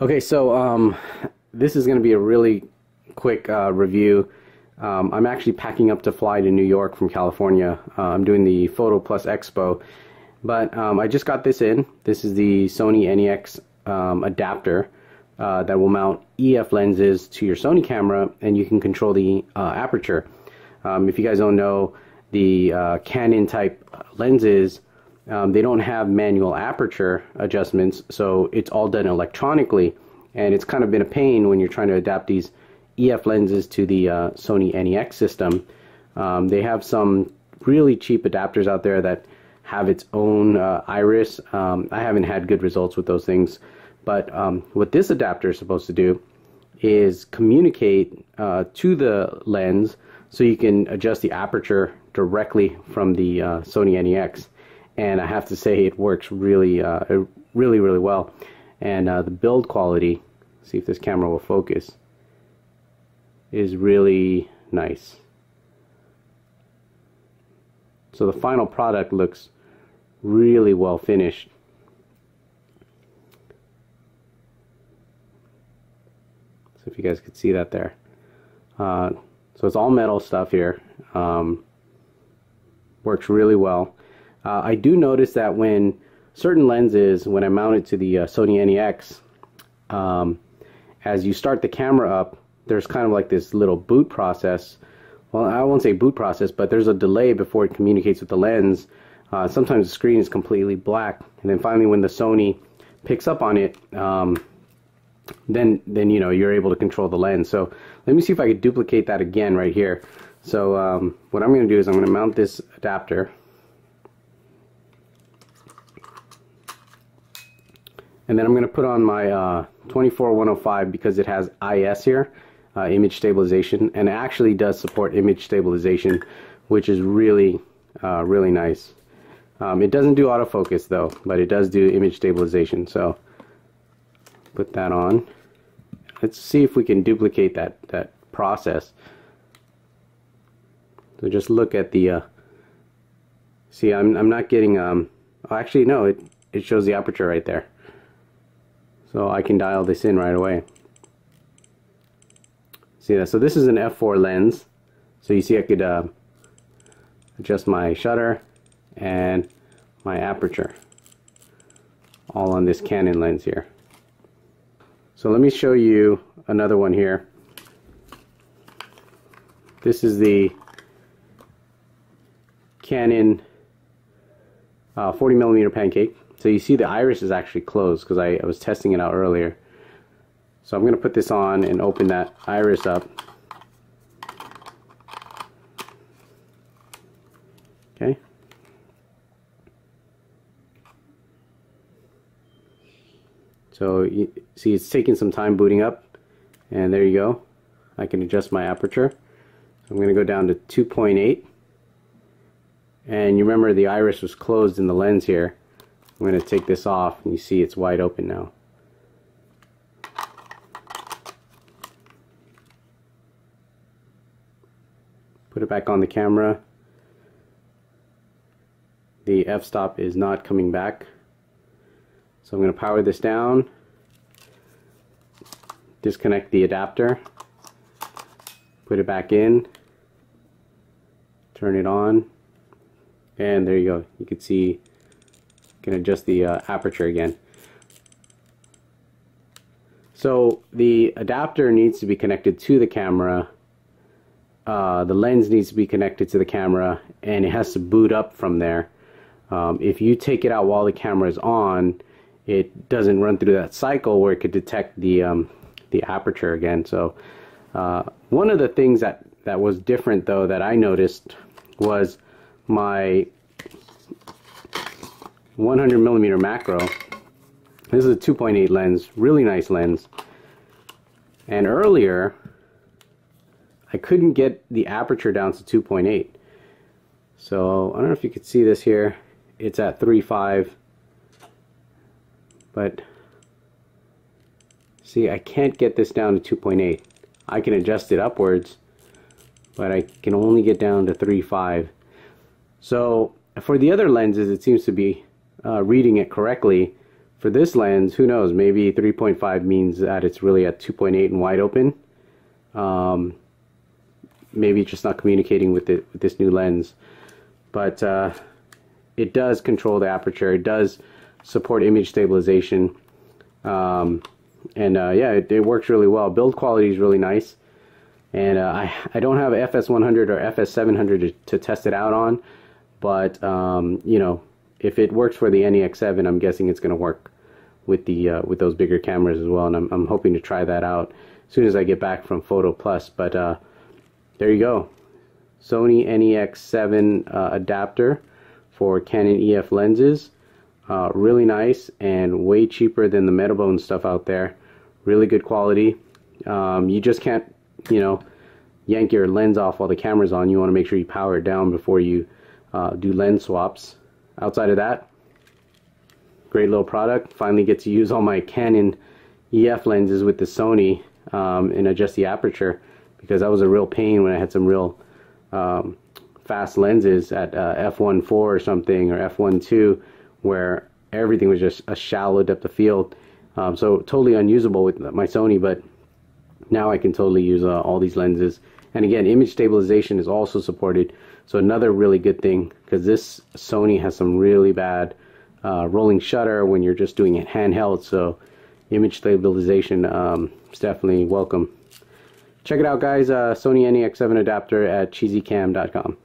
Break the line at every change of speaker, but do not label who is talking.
Okay, so this is going to be a really quick review. I'm actually packing up to fly to New York from California. I'm doing the Photo Plus Expo, but I just got this in. This is the Sony NEX adapter that will mount EF lenses to your Sony camera, and you can control the aperture. If you guys don't know, the Canon type lenses, they don't have manual aperture adjustments, so it's all done electronically, and it's kind of been a pain when you're trying to adapt these EF lenses to the Sony NEX system. They have some really cheap adapters out there that have its own iris. I haven't had good results with those things, but what this adapter is supposed to do is communicate to the lens so you can adjust the aperture directly from the Sony NEX. And I have to say it works really really well. And the build quality, see if this camera will focus, is really nice. So the final product looks really well finished. So if you guys could see that there. So it's all metal stuff here. Works really well. I do notice that when certain lenses, when I mount it to the Sony NEX, as you start the camera up, there's kind of like this little boot process. Well, I won't say boot process, but there's a delay before it communicates with the lens. Sometimes the screen is completely black, and then finally when the Sony picks up on it, then you know, you're able to control the lens. So let me see if I could duplicate that again right here. So what I'm going to do is I'm going to mount this adapter, and then I'm going to put on my 24105 because it has IS here, image stabilization, and it actually does support image stabilization, which is really really nice. It doesn't do autofocus though, but it does do image stabilization. So put that on. Let's see if we can duplicate that process. So just look at the see, I'm not getting oh, actually no, it shows the aperture right there. So I can dial this in right away. See that? So this is an f4 lens. So you see I could adjust my shutter and my aperture all on this Canon lens here. So let me show you another one here. This is the Canon 40mm pancake. So you see the iris is actually closed because I was testing it out earlier. So I'm going to put this on and open that iris up. Okay. So you see it's taking some time booting up, and there you go. I can adjust my aperture. So I'm going to go down to 2.8, and you remember the iris was closed in the lens here. I'm going to take this off, and you see it's wide open now. Put it back on the camera. The f-stop is not coming back. So I'm going to power this down, disconnect the adapter, put it back in, turn it on, and there you go. You can see, you can adjust the aperture again. So the adapter needs to be connected to the camera, the lens needs to be connected to the camera, and it has to boot up from there. If you take it out while the camera is on, it doesn't run through that cycle where it could detect the aperture again. So one of the things that was different though that I noticed was my 100mm macro. This is a 2.8 lens, really nice lens. And earlier I couldn't get the aperture down to 2.8. So I don't know if you could see this here. It's at 3.5. But see, I can't get this down to 2.8. I can adjust it upwards, but I can only get down to 3.5. So for the other lenses, it seems to be reading it correctly for this lens, who knows, maybe 3.5 means that it's really at 2.8 and wide open. Maybe it's just not communicating with this new lens. But it does control the aperture. It does support image stabilization. Yeah, it works really well. Build quality is really nice. And I don't have FS100 or FS700 to test it out on. But, you know, if it works for the NEX7, I'm guessing it's going to work with those bigger cameras as well. And I'm hoping to try that out as soon as I get back from Photo Plus. But there you go. Sony NEX7 adapter for Canon EF lenses. Really nice and way cheaper than the Metabones stuff out there. Really good quality. You just can't, you know, yank your lens off while the camera's on. You want to make sure you power it down before you do lens swaps. Outside of that, great little product. Finally get to use all my Canon EF lenses with the Sony and adjust the aperture, because that was a real pain when I had some real fast lenses at f1.4 or something, or f1.2, where everything was just a shallow depth of field. So totally unusable with my Sony, but now I can totally use all these lenses. And again, image stabilization is also supported, so another really good thing, because this Sony has some really bad rolling shutter when you're just doing it handheld, so image stabilization is definitely welcome. Check it out, guys. Sony NEX7 adapter at cheesycam.com.